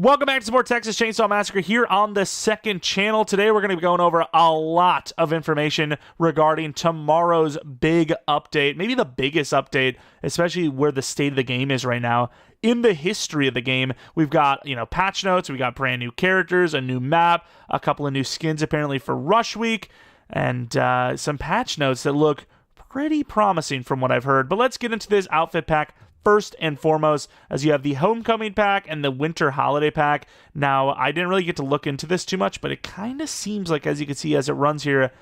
Welcome back to some more Texas Chainsaw Massacre here on the second channel. Today we're going to be going over a lot of information regarding tomorrow's big update. Maybe the biggest update, especially where the state of the game is right now. In the history of the game, we've got, patch notes, we got brand new characters, a new map, a couple of new skins apparently for Rush Week, and some patch notes that look pretty promising from what I've heard. But let's get into this outfit pack first and foremost, as you have the Homecoming pack and the Winter Holiday pack. Now, I didn't really get to look into this too much, but it kind of seems like, as you can see as it runs here,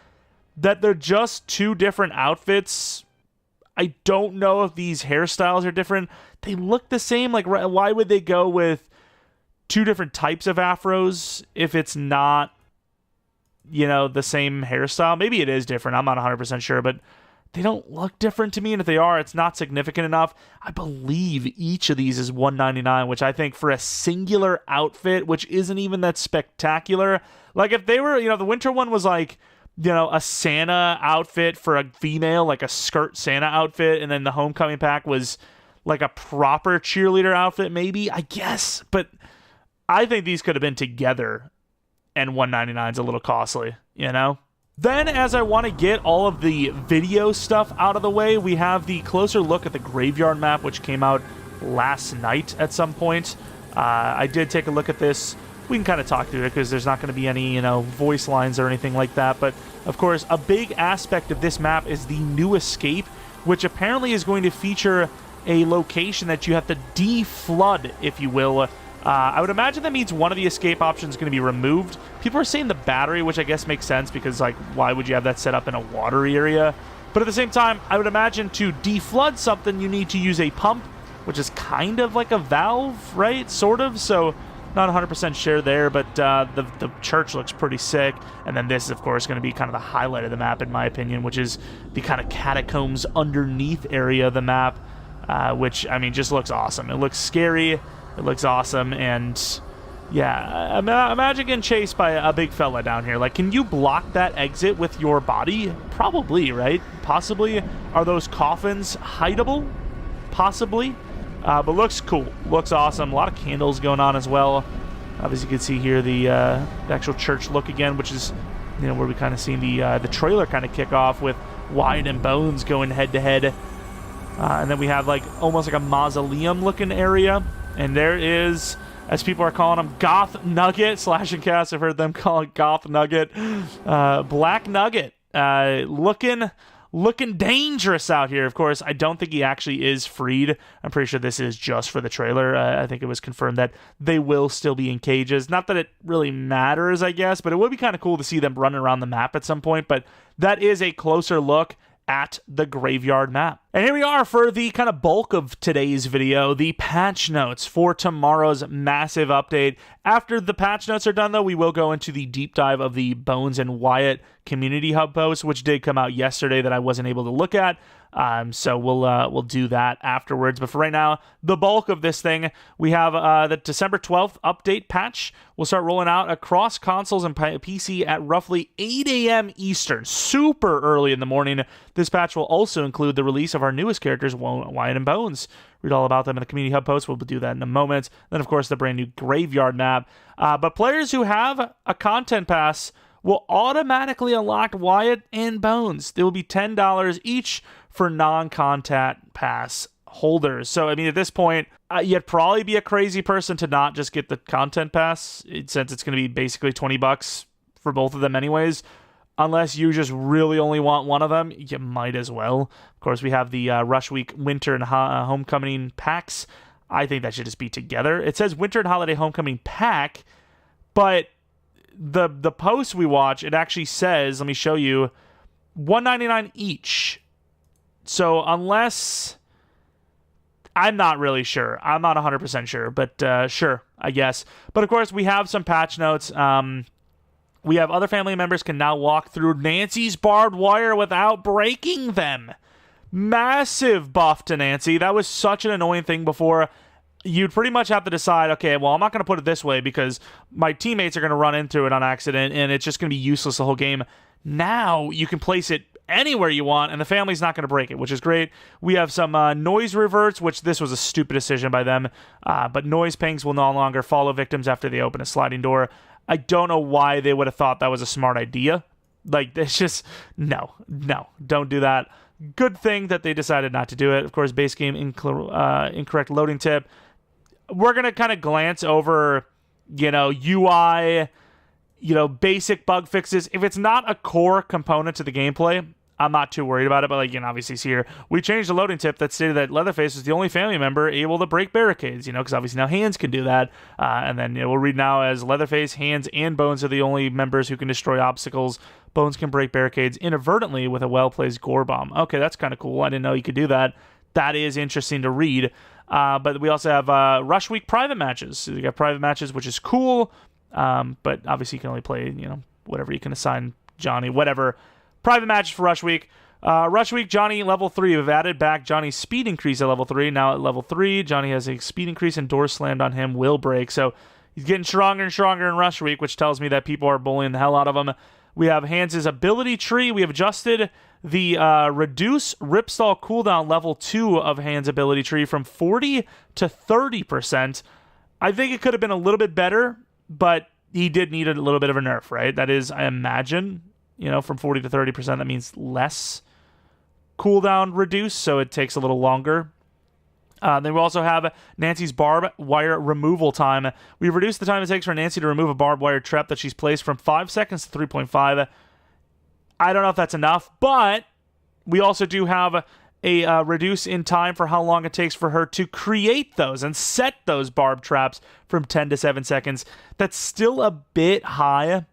that they're just two different outfits. I don't know if these hairstyles are different. They look the same. Like, why would they go with two different types of afros if it's not, the same hairstyle? Maybe it is different. I'm not 100% sure, but they don't look different to me, and if they are, it's not significant enough. I believe each of these is $199, which I think for a singular outfit, which isn't even that spectacular. Like, if they were, the winter one was like, a Santa outfit for a female, like a skirt Santa outfit, and then the Homecoming pack was like a proper cheerleader outfit, maybe, I guess. But I think these could have been together, and $199 is a little costly, Then, as I want to get all of the video stuff out of the way, we have the closer look at the graveyard map, which came out last night at some point. I did take a look at this. We can kind of talk through it because there's not going to be any, voice lines or anything like that. But, of course, a big aspect of this map is the new escape, which apparently is going to feature a location that you have to de-flood, if you will. I would imagine that means one of the escape options is going to be removed. People are saying the battery, which I guess makes sense because, why would you have that set up in a watery area? But at the same time, I would imagine to deflood something, you need to use a pump, which is kind of like a valve, right? Sort of. So not 100% sure there, but the church looks pretty sick. And then this is, of course, going to be kind of the highlight of the map, in my opinion, which is the kind of catacombs underneath area of the map, which, just looks awesome. It looks scary. It looks awesome, and yeah, imagine getting chased by a big fella down here. Like, can you block that exit with your body? Probably, right? Possibly. Are those coffins hideable? Possibly. But looks cool. Looks awesome. A lot of candles going on as well. As you can see here, the actual church look again, which is, where we kind of seen the trailer kind of kick off with Wyatt and Bones going head-to-head. And then we have, almost like a mausoleum-looking area. And there is, as people are calling him, Goth Nugget. Slash and Cast, I've heard them call it Goth Nugget. Black Nugget. Looking dangerous out here. Of course, I don't think he actually is freed. I'm pretty sure this is just for the trailer. I think it was confirmed that they will still be in cages. Not that it really matters, I guess, but it would be kind of cool to see them running around the map at some point. But that is a closer look at the graveyard map. And here we are for the kind of bulk of today's video, the patch notes for tomorrow's massive update. After the patch notes are done, though, we will go into the deep dive of the Bones and Wyatt community hub post, which did come out yesterday that I wasn't able to look at. So we'll do that afterwards. But for right now, the bulk of this thing, we have the December 12th update patch. We'll start rolling out across consoles and PC at roughly 8 a.m. Eastern, super early in the morning. This patch will also include the release of our newest characters, Wyatt and Bones. Read all about them in the community hub post. We'll do that in a moment. Then, of course, the brand new graveyard map. But players who have a content pass will automatically unlock Wyatt and Bones. They will be $10 each for non-content pass holders. So, at this point, you'd probably be a crazy person to not just get the content pass, since it's going to be basically $20 for both of them anyways. Unless you just really only want one of them, you might as well. Of course, we have the Rush Week Winter and Homecoming packs. I think that should just be together. It says Winter and Holiday Homecoming pack, but the post we watch, it actually says, let me show you, $199 each. So unless, I'm not really sure. I'm not 100% sure, but sure, I guess. But of course, we have some patch notes. We have other family members can now walk through Nancy's barbed wire without breaking them. Massive buff to Nancy. That was such an annoying thing before. You'd pretty much have to decide, okay, well, I'm not going to put it this way because my teammates are going to run into it on accident and it's just going to be useless the whole game. Now you can place it anywhere you want, and the family's not going to break it, which is great. We have some noise reverts, which this was a stupid decision by them, but noise pings will no longer follow victims after they open a sliding door. I don't know why they would have thought that was a smart idea. Like, it's just, no, don't do that. Good thing that they decided not to do it. Of course, base game incorrect loading tip. We're going to kind of glance over, UI, basic bug fixes. If it's not a core component to the gameplay, I'm not too worried about it, but obviously see here, we changed the loading tip that stated that Leatherface was the only family member able to break barricades, because obviously now Hands can do that, and then we'll read now as Leatherface, Hands, and Bones are the only members who can destroy obstacles. Bones can break barricades inadvertently with a well-placed gore bomb. Okay, that's kind of cool. I didn't know you could do that. That is interesting to read. But we also have Rush Week private matches. So you got private matches, which is cool, but obviously you can only play, whatever you can assign Johnny, whatever. Private matches for Rush Week. Rush Week, Johnny, level 3. We've added back Johnny's speed increase at level 3. Now at level 3, Johnny has a speed increase and doors slammed on him will break. So he's getting stronger and stronger in Rush Week, which tells me that people are bullying the hell out of him. We have Hans' ability tree. We have adjusted the reduce ripstall cooldown level 2 of Hans' ability tree from 40 to 30%. I think it could have been a little bit better, but he did need a little bit of a nerf, right? That is, I imagine, from 40 to 30%, that means less cooldown reduce, so it takes a little longer. Then we also have Nancy's barbed wire removal time. We've reduced the time it takes for Nancy to remove a barbed wire trap that she's placed from 5 seconds to 3.5. I don't know if that's enough, but we also do have a reduce in time for how long it takes for her to create those and set those barb traps from 10 to 7 seconds. That's still a bit high,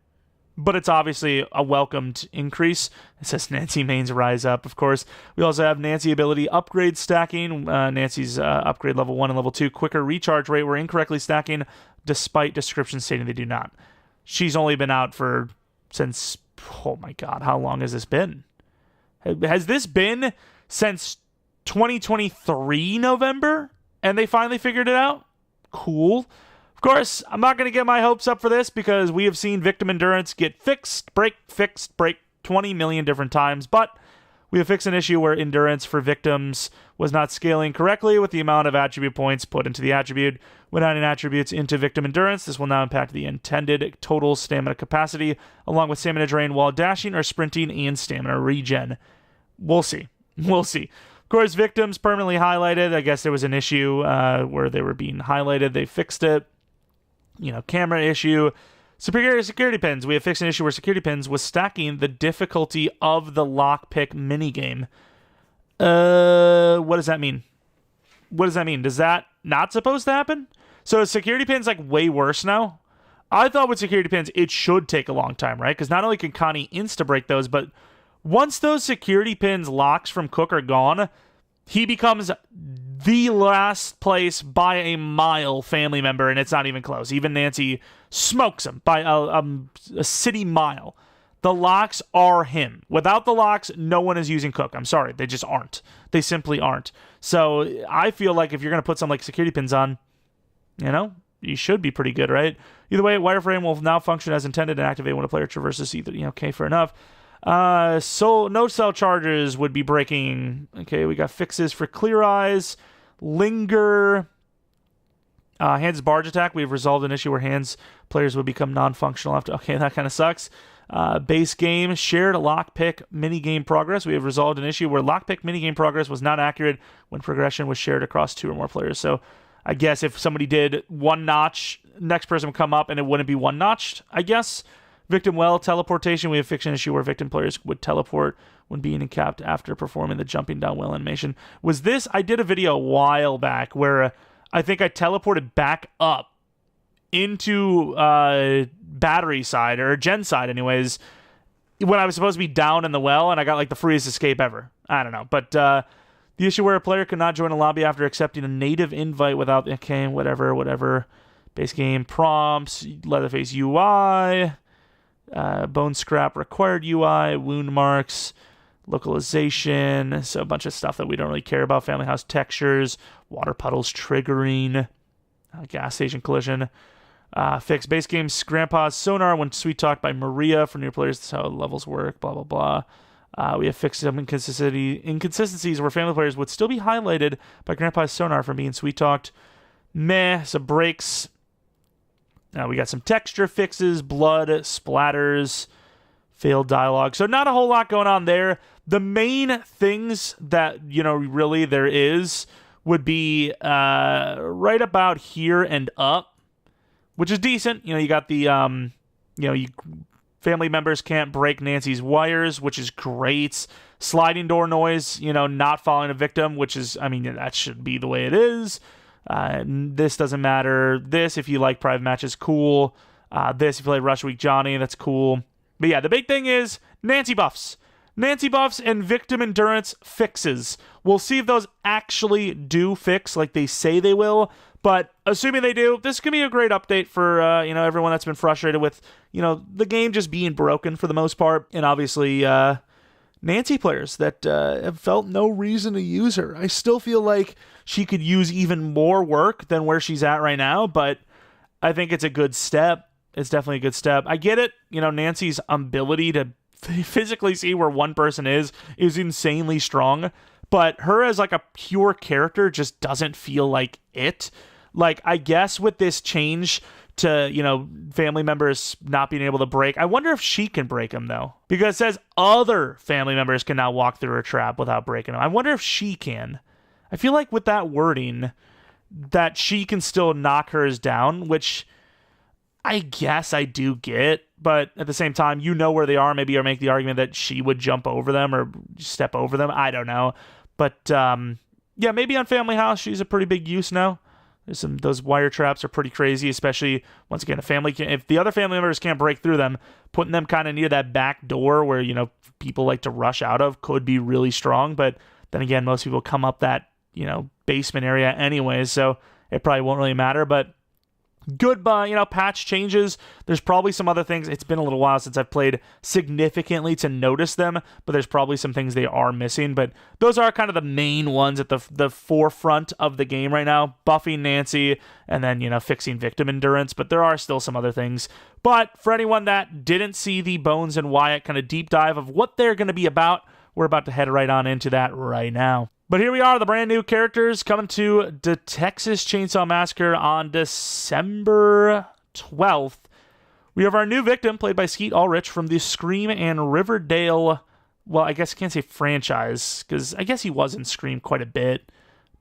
but it's obviously a welcomed increase. It says Nancy mains rise up, of course. We also have Nancy ability upgrade stacking. Nancy's upgrade level 1 and level 2 quicker recharge rate were incorrectly stacking, despite descriptions stating they do not. She's only been out since, oh my god, how long has this been? Has this been since 2023 November? And they finally figured it out? Cool. Of course, I'm not going to get my hopes up for this because we have seen victim endurance get fixed, break 20 million different times, but we have fixed an issue where endurance for victims was not scaling correctly with the amount of attribute points put into the attribute. When adding attributes into victim endurance, this will now impact the intended total stamina capacity, along with stamina drain while dashing or sprinting and stamina regen. We'll see. Of course, victims permanently highlighted. I guess there was an issue where they were being highlighted. They fixed it. Camera issue. Superior security pins. We have fixed an issue where security pins was stacking the difficulty of the lockpick minigame. What does that mean? Does that not supposed to happen? So is security pins way worse now? I thought with security pins, it should take a long time, right? Because not only can Connie insta-break those, but once those security pins locks from Cook are gone, he becomes the last place by a mile family member, and it's not even close. Even Nancy smokes him by a city mile. The locks are him. Without the locks, no one is using Cook. I'm sorry. They just aren't. They simply aren't. So I feel like if you're going to put some security pins on, you should be pretty good, right? Either way, wireframe will now function as intended and activate when a player traverses either. Okay, fair enough. So no cell charges would be breaking. Okay, we got fixes for Clear Eyes, Linger, Hands Barge Attack. We've resolved an issue where Hands players would become non-functional after. Okay, that kind of sucks. Base game, shared lockpick minigame progress. We have resolved an issue where lockpick minigame progress was not accurate when progression was shared across 2 or more players. So I guess if somebody did one notch, next person would come up and it wouldn't be one notched, I guess. Victim well, teleportation. We have fixed an issue where victim players would teleport when being encapped after performing the jumping down well animation. Was this, I did a video a while back where I think I teleported back up into battery side, or gen side anyways, when I was supposed to be down in the well, and I got the freest escape ever. I don't know. But the issue where a player could not join a lobby after accepting a native invite without, okay, whatever. Base game prompts, Leatherface UI, bone scrap required UI, wound marks, localization, so a bunch of stuff that we don't really care about. Family house textures, water puddles triggering, gas station collision. Fix base game's grandpa's sonar when sweet talked by Maria for new players. That's how levels work, blah, blah, blah. We have fixed some inconsistencies where family players would still be highlighted by Grandpa's sonar from being sweet-talked. Meh, some breaks. We got some texture fixes, blood, splatters, failed dialogue. So not a whole lot going on there. The main things that, really there is would be right about here and up, which is decent. You got the, family members can't break Nancy's wires, which is great. Sliding door noise, not following a victim, which is, that should be the way it is. This doesn't matter. This, if you like private matches, cool. This, if you play Rush Week Johnny, that's cool. But yeah, the big thing is Nancy buffs. Nancy buffs and victim endurance fixes. We'll see if those actually do fix like they say they will. But assuming they do, this could be a great update for everyone that's been frustrated with the game just being broken for the most part, and obviously Nancy players that have felt no reason to use her. I still feel like she could use even more work than where she's at right now, but I think it's a good step. It's definitely a good step. I get it. Nancy's ability to physically see where one person is insanely strong, but her as like a pure character just doesn't feel like it. Like, I guess with this change to, family members not being able to break, I wonder if she can break them, though. Because it says other family members can now walk through her trap without breaking them. I wonder if she can. I feel like with that wording, that she can still knock hers down, which I guess I do get. But at the same time, where they are. Maybe you make the argument that she would jump over them or step over them. I don't know. But, maybe on Family House, she's a pretty big use now. Those wire traps are pretty crazy, especially, once again, if the other family members can't break through them, putting them kind of near that back door where, people like to rush out of could be really strong. But then again, most people come up that, basement area anyways, so it probably won't really matter. But good, patch changes. There's probably some other things. It's been a little while since I've played significantly to notice them, but there's probably some things they are missing. But those are kind of the main ones at the forefront of the game right now. Buffing Nancy and then, fixing victim endurance. But there are still some other things. But for anyone that didn't see the Bones and Wyatt kind of deep dive of what they're going to be about, we're about to head right on into that right now. But here we are, the brand new characters coming to the Texas Chainsaw Massacre on December 12th. We have our new victim, played by Skeet Ulrich from the Scream and Riverdale, well, I guess I can't say franchise, because I guess he was in Scream quite a bit,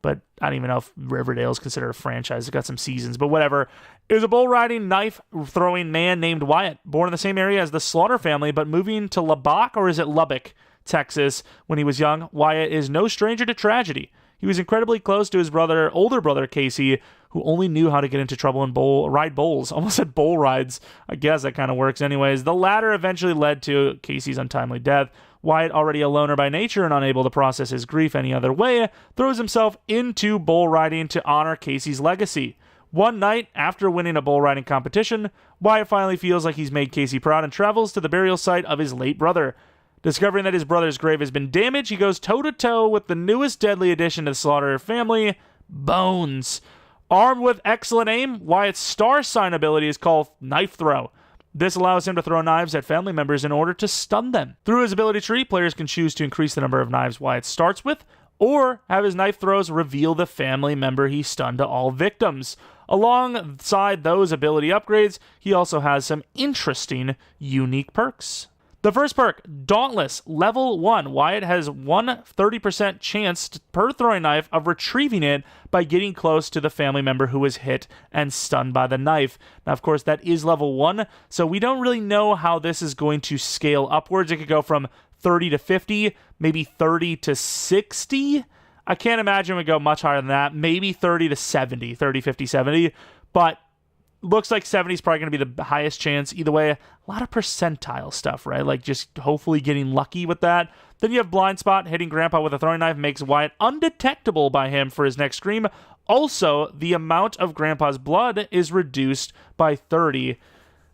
but I don't even know if Riverdale is considered a franchise. It's got some seasons, but whatever. It was a bull-riding, knife-throwing man named Wyatt, born in the same area as the Slaughter family, but moving to Lubbock, or is it Lubbock, Texas, when he was young. Wyatt is no stranger to tragedy. He was incredibly close to his older brother Casey, who only knew how to get into trouble and ride bulls. Almost said bull rides. I guess that kind of works anyways. The latter eventually led to Casey's untimely death. Wyatt, already a loner by nature and unable to process his grief any other way, throws himself into bull riding to honor Casey's legacy. One night, after winning a bull riding competition, Wyatt finally feels like he's made Casey proud and travels to the burial site of his late brother. Discovering that his brother's grave has been damaged, he goes toe-to-toe with the newest deadly addition to the Slaughter family, Bones. Armed with excellent aim, Wyatt's star sign ability is called Knife Throw. This allows him to throw knives at family members in order to stun them. Through his ability tree, players can choose to increase the number of knives Wyatt starts with, or have his knife throws reveal the family member he stunned to all victims. Alongside those ability upgrades, he also has some interesting, unique perks. The first perk, Dauntless, level 1. Wyatt has 30% chance per throwing knife of retrieving it by getting close to the family member who was hit and stunned by the knife. Now, of course, that is level 1, so we don't really know how this is going to scale upwards. It could go from 30 to 50, maybe 30 to 60. I can't imagine it would go much higher than that. Maybe 30 to 70, 30, 50, 70, but looks like 70 is probably going to be the highest chance. Either way, a lot of percentile stuff, right? Like just hopefully getting lucky with that. Then you have Blind Spot. Hitting Grandpa with a throwing knife makes Wyatt undetectable by him for his next scream. Also, the amount of Grandpa's blood is reduced by 30.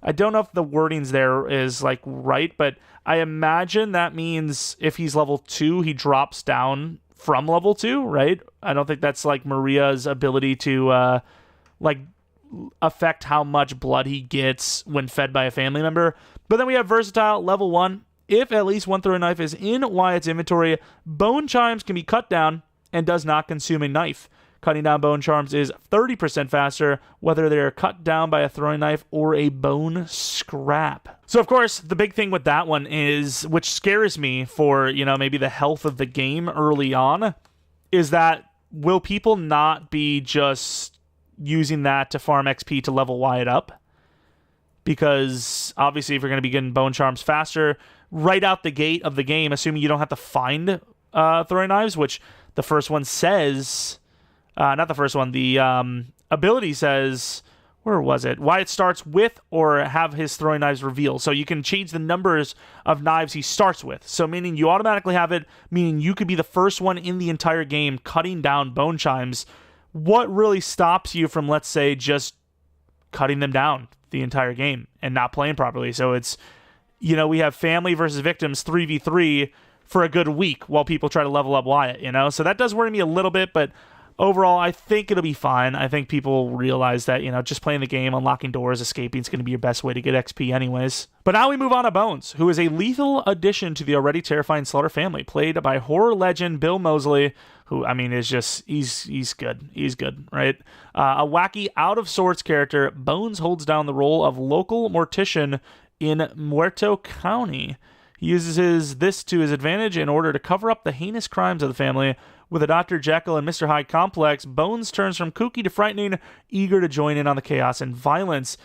I don't know if the wordings there is like right, but I imagine that means if he's level 2, he drops down from level 2, right? I don't think that's like Maria's ability to affect how much blood he gets when fed by a family member. But then we have Versatile, level 1. If at least one throwing knife is in Wyatt's inventory, bone chimes can be cut down and does not consume a knife. Cutting down bone charms is 30% faster, whether they are cut down by a throwing knife or a bone scrap. So, of course, the big thing with that one is, which scares me for, maybe the health of the game early on, is that will people not be just using that to farm XP to level Wyatt up? Because, obviously, if you're going to be getting bone charms faster, right out the gate of the game, assuming you don't have to find throwing knives, which the first one says... not the first one. The ability says, where was it? Wyatt starts with or have his throwing knives revealed. So you can change the numbers of knives he starts with. So meaning you automatically have it, meaning you could be the first one in the entire game cutting down bone chimes. What really stops you from, let's say, just cutting them down the entire game and not playing properly? So it's, we have family versus victims 3v3 for a good week while people try to level up Wyatt, So that does worry me a little bit, but overall, I think it'll be fine. I think people realize that, just playing the game, unlocking doors, escaping is going to be your best way to get XP anyways. But now we move on to Bones, who is a lethal addition to the already terrifying Slaughter family, played by horror legend Bill Moseley, who, is just, he's good. He's good, right? A wacky, out-of-sorts character, Bones holds down the role of local mortician in Muerto County. He uses this to his advantage in order to cover up the heinous crimes of the family. With a Dr. Jekyll and Mr. Hyde complex, Bones turns from kooky to frightening, eager to join in on the chaos and violence.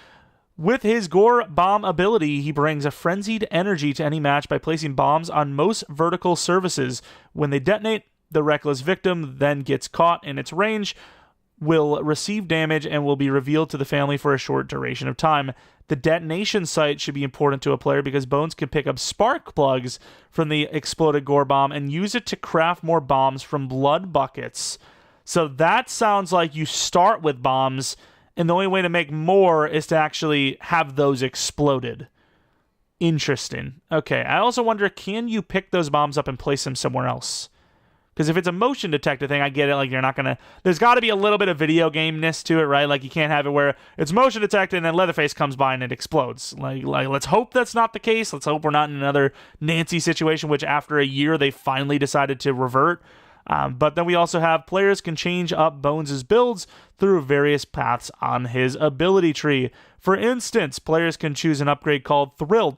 With his gore bomb ability, he brings a frenzied energy to any match by placing bombs on most vertical surfaces. When they detonate, the reckless victim then gets caught in its range, will receive damage, and will be revealed to the family for a short duration of time. The detonation site should be important to a player because Bones can pick up spark plugs from the exploded gore bomb and use it to craft more bombs from blood buckets. So that sounds like you start with bombs, and the only way to make more is to actually have those exploded. Interesting. Okay, I also wonder, can you pick those bombs up and place them somewhere else? Because if it's a motion detector thing, I get it. Like, you're not going to... There's got to be a little bit of video game-ness to it, right? Like, you can't have it where it's motion detected and then Leatherface comes by and it explodes. Like, let's hope that's not the case. Let's hope we're not in another Nancy situation, which after a year, they finally decided to revert. But then we also have players can change up Bones' builds through various paths on his ability tree. For instance, players can choose an upgrade called Thrilled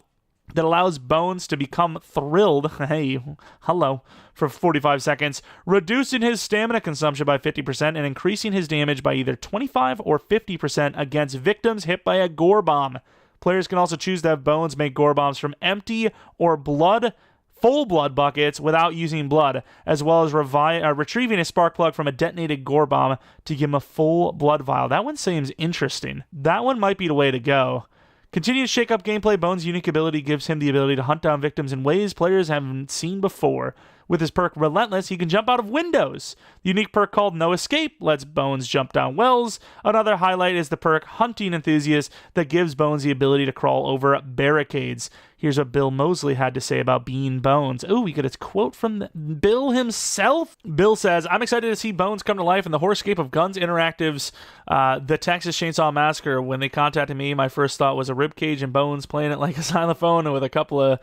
that allows Bones to become thrilled, hey, hello, for 45 seconds, reducing his stamina consumption by 50% and increasing his damage by either 25 or 50% against victims hit by a gore bomb. Players can also choose to have Bones make gore bombs from empty or full blood buckets without using blood, as well as retrieving a spark plug from a detonated gore bomb to give him a full blood vial. That one seems interesting. That one might be the way to go. Continue to shake up gameplay. Bones' unique ability gives him the ability to hunt down victims in ways players haven't seen before. With his perk Relentless, he can jump out of windows. The unique perk called No Escape lets Bones jump down wells. Another highlight is the perk Hunting Enthusiast that gives Bones the ability to crawl over barricades. Here's what Bill Moseley had to say about being Bones. Oh, we get a quote from Bill himself. Bill says, "I'm excited to see Bones come to life in the horrorscape of Guns Interactive's The Texas Chainsaw Massacre. When they contacted me, my first thought was a ribcage and Bones playing it like a xylophone with a couple of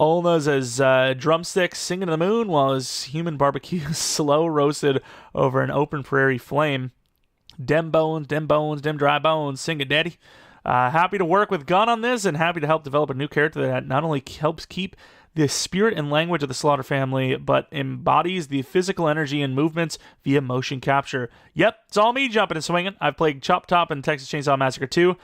ulnas as drumsticks singing to the moon while his human barbecue is slow roasted over an open prairie flame. Dem bones, dem dry bones, sing it, daddy." Happy to work with Gunn on this and happy to help develop a new character that not only helps keep the spirit and language of the Slaughter family, but embodies the physical energy and movements via motion capture. Yep, it's all me jumping and swinging. I've played Chop Top and Texas Chainsaw Massacre 2.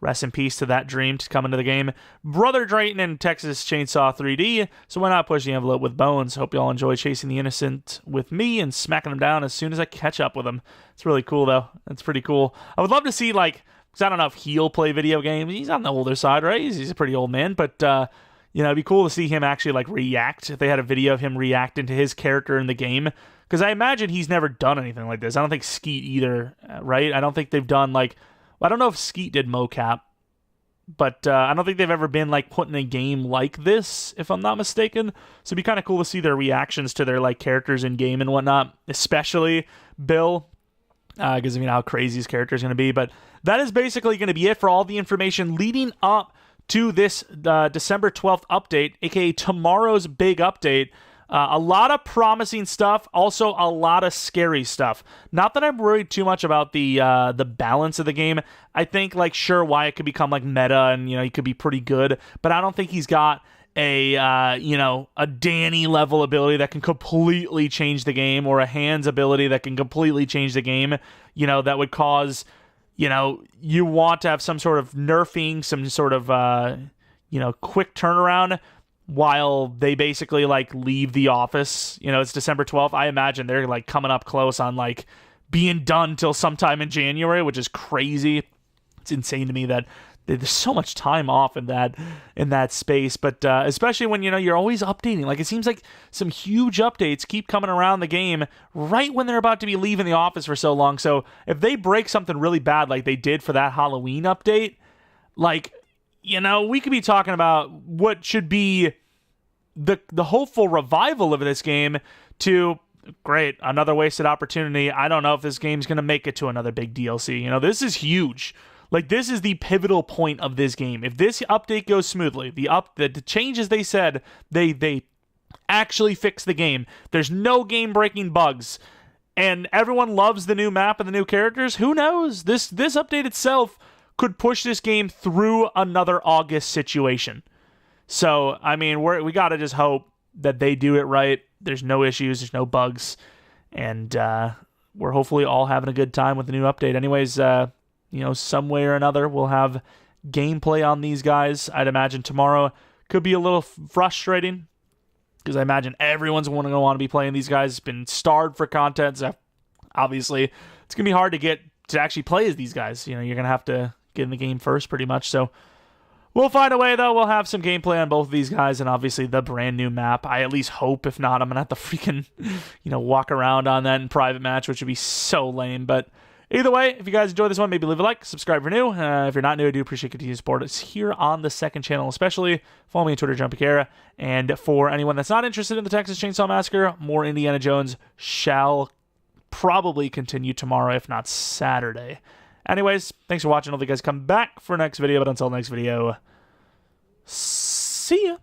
Rest in peace to that dream to come into the game. Brother Drayton in Texas Chainsaw 3D, so why not push the envelope with Bones? Hope you all enjoy chasing the innocent with me and smacking them down as soon as I catch up with them. It's really cool, though. It's pretty cool. I would love to see, because I don't know if he'll play video games. He's on the older side, right? He's a pretty old man, but, it'd be cool to see him actually, react. If they had a video of him reacting to his character in the game. Because I imagine he's never done anything like this. I don't think Skeet either, right? I don't think they've done, I don't know if Skeet did mocap, but I don't think they've ever been, put in a game like this, if I'm not mistaken. So it'd be kind of cool to see their reactions to their, characters in game and whatnot, especially Bill, because, how crazy his character is going to be. But that is basically going to be it for all the information leading up to this December 12th update, aka tomorrow's big update. A lot of promising stuff, also a lot of scary stuff. Not that I'm worried too much about the balance of the game. I think, like, sure, Wyatt could become like meta, and he could be pretty good, but I don't think he's got a Danny level ability that can completely change the game, or a Hans ability that can completely change the game. That would cause you want to have some sort of nerfing, some sort of quick turnaround, while they basically like leave the office. It's December 12th. I imagine they're like coming up close on like being done till sometime in January, which is crazy. It's insane to me that there's so much time off in that space. But especially when you're always updating. Like, it seems like some huge updates keep coming around the game right when they're about to be leaving the office for so long. So if they break something really bad like they did for that Halloween update, like, we could be talking about what should be the hopeful revival of this game to, great, another wasted opportunity. I don't know if this game's going to make it to another big DLC. This is huge. Like, this is the pivotal point of this game. If this update goes smoothly, the changes they said, they actually fix the game. There's no game-breaking bugs, and everyone loves the new map and the new characters. Who knows? This update itself could push this game through another August situation. So, I mean, we got to just hope that they do it right. There's no issues, there's no bugs, and we're hopefully all having a good time with the new update. Anyways, some way or another, we'll have gameplay on these guys. I'd imagine tomorrow could be a little frustrating, because I imagine everyone's going to want to be playing these guys. It's been starved for content, so obviously it's going to be hard to get to actually play as these guys. You're going to have to get in the game first, pretty much. So we'll find a way, though. We'll have some gameplay on both of these guys, and obviously the brand new map. I at least hope. If not, I'm going to have to freaking, walk around on that in private match, which would be so lame. But either way, if you guys enjoyed this one, maybe leave a like, subscribe if you're new. If you're not new, I do appreciate continued support. It's here on the second channel, especially. Follow me on Twitter, JumpyCara. And for anyone that's not interested in the Texas Chainsaw Massacre, more Indiana Jones shall probably continue tomorrow, if not Saturday. Anyways, thanks for watching. Hope you guys come back for next video. But until next video, see ya.